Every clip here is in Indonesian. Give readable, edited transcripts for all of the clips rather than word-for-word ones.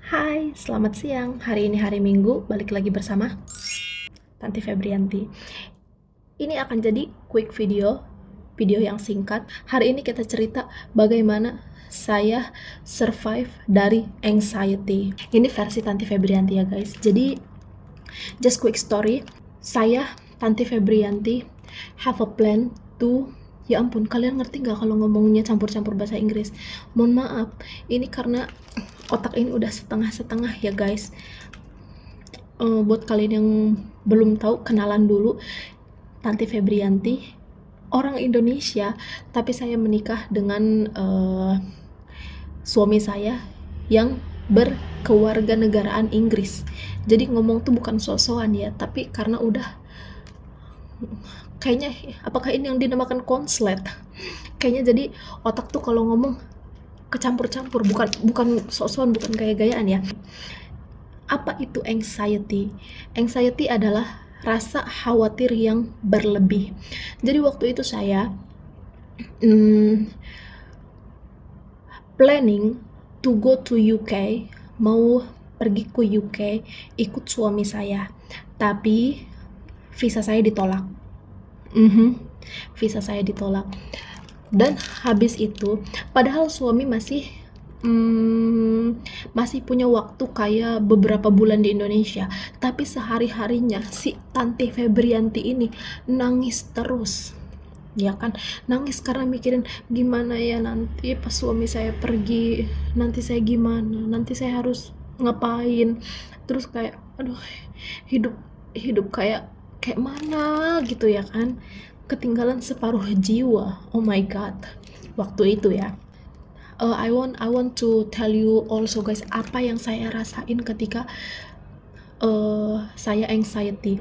Hai, selamat siang. Hari ini hari Minggu, balik lagi bersama Tanti Febrianti. Ini akan jadi quick video yang singkat. Hari ini kita cerita bagaimana saya survive dari anxiety. Ini versi Tanti Febrianti ya guys. Jadi, just quick story. Saya, Tanti Febrianti, have a plan to. Ya ampun, kalian ngerti nggak kalau ngomongnya campur-campur bahasa Inggris? Mohon maaf, ini karena otak ini udah setengah-setengah ya guys. Buat kalian yang belum tahu, kenalan dulu. Tanti Febrianti, orang Indonesia, tapi saya menikah dengan suami saya yang berkewarganegaraan Inggris. Jadi ngomong tuh bukan so-soan ya, tapi karena udah kayaknya, apakah ini yang dinamakan konslet? Kayaknya jadi otak tuh kalau ngomong kecampur-campur, bukan sok-sokan, bukan gaya-gayaan ya. Apa itu anxiety? Anxiety adalah rasa khawatir yang berlebih. Jadi waktu itu saya planning to go to UK, mau pergi ke UK ikut suami saya, tapi visa saya ditolak. Visa saya ditolak. Dan habis itu, padahal suami masih punya waktu kayak beberapa bulan di Indonesia, tapi sehari-harinya si Tanti Febrianti ini nangis terus, ya kan, nangis karena mikirin gimana ya nanti pas suami saya pergi, nanti saya gimana, nanti saya harus ngapain, terus kayak aduh, hidup hidup kayak mana gitu ya kan, ketinggalan separuh jiwa. Oh my god, waktu itu ya. I want to tell you also guys, apa yang saya rasain ketika saya anxiety.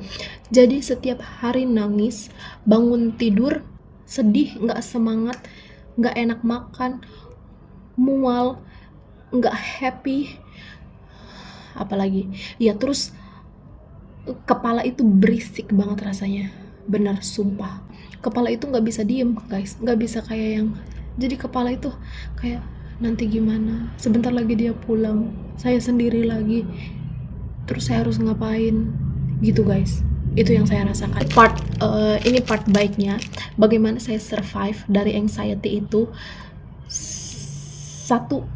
Jadi setiap hari nangis, bangun tidur sedih, nggak semangat, nggak enak makan, mual, nggak happy, apalagi ya, terus kepala itu berisik banget rasanya, benar sumpah. Kepala itu nggak bisa diem guys, nggak bisa kayak yang, jadi kepala itu kayak nanti gimana, sebentar lagi dia pulang, saya sendiri lagi, terus saya harus ngapain gitu guys. Itu yang saya rasakan. Ini part baiknya, bagaimana saya survive dari anxiety itu. Satu,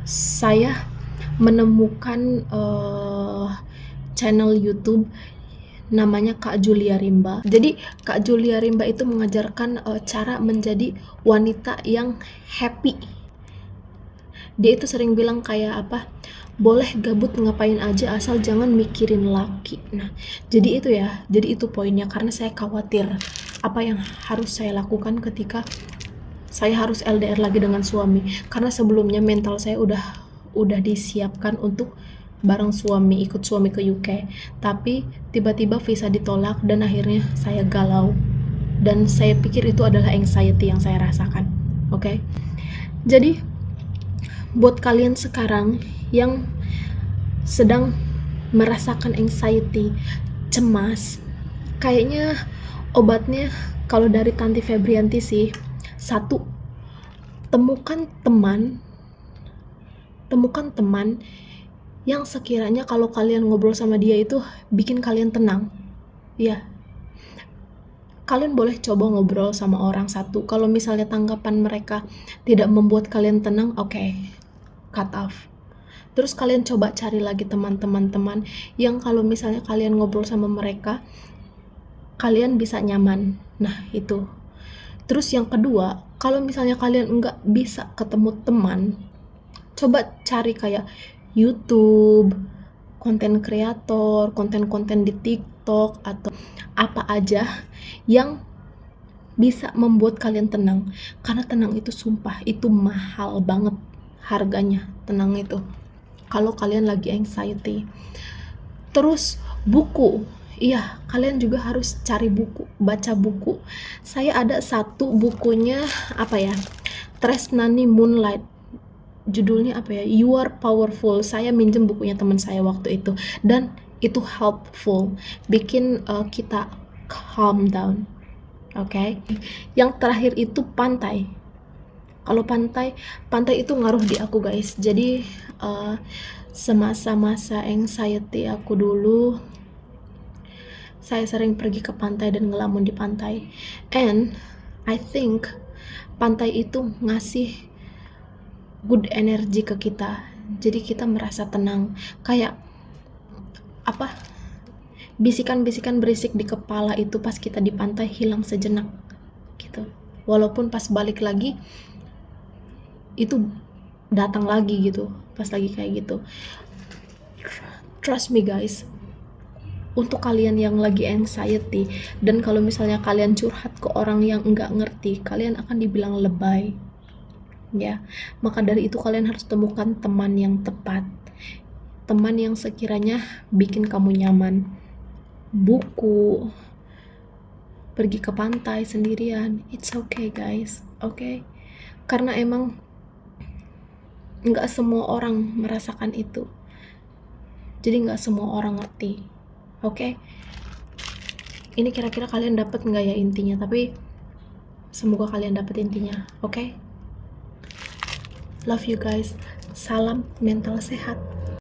saya menemukan channel YouTube namanya Kak Julia Rimba. Jadi Kak Julia Rimba itu mengajarkan cara menjadi wanita yang happy. Dia itu sering bilang kayak apa, boleh gabut ngapain aja asal jangan mikirin laki. Nah, jadi itu poinnya, karena saya khawatir apa yang harus saya lakukan ketika saya harus LDR lagi dengan suami, karena sebelumnya mental saya udah disiapkan untuk bareng suami, ikut suami ke UK, tapi tiba-tiba visa ditolak dan akhirnya saya galau, dan saya pikir itu adalah anxiety yang saya rasakan. Oke? Jadi buat kalian sekarang yang sedang merasakan anxiety, cemas, kayaknya obatnya kalau dari Tanti Febrianti sih, satu, temukan teman yang sekiranya kalau kalian ngobrol sama dia itu bikin kalian tenang. Ya, kalian boleh coba ngobrol sama orang satu. Kalau misalnya tanggapan mereka tidak membuat kalian tenang, oke, cut off. Terus kalian coba cari lagi teman-teman yang kalau misalnya kalian ngobrol sama mereka, kalian bisa nyaman. Nah, itu. Terus yang kedua, kalau misalnya kalian nggak bisa ketemu teman, coba cari kayak YouTube, konten kreator, konten-konten di TikTok, atau apa aja yang bisa membuat kalian tenang. Karena tenang itu sumpah, itu mahal banget harganya, tenang itu, kalau kalian lagi anxiety. Terus buku, iya, kalian juga harus cari buku, baca buku. Saya ada satu bukunya, apa ya, Tresnani Moonlight, judulnya apa ya, You Are Powerful. Saya minjem bukunya teman saya waktu itu, dan itu helpful, bikin kita calm down. Oke? Yang terakhir itu pantai. Kalau pantai itu ngaruh di aku guys. Jadi semasa-masa anxiety aku dulu, saya sering pergi ke pantai dan ngelamun di pantai. And I think pantai itu ngasih good energy ke kita. Jadi kita merasa tenang. Kayak apa? Bisikan-bisikan berisik di kepala itu pas kita di pantai hilang sejenak gitu. Walaupun pas balik lagi itu datang lagi gitu, pas lagi kayak gitu. Trust me guys, untuk kalian yang lagi anxiety dan kalau misalnya kalian curhat ke orang yang enggak ngerti, kalian akan dibilang lebay ya. Maka dari itu kalian harus temukan teman yang tepat, teman yang sekiranya bikin kamu nyaman. Buku, pergi ke pantai sendirian, it's okay guys, okay? Karena emang nggak semua orang merasakan itu, jadi nggak semua orang ngerti, okay? Ini kira-kira kalian dapat nggak ya intinya? Tapi semoga kalian dapat intinya, okay? Love you guys, salam mental sehat.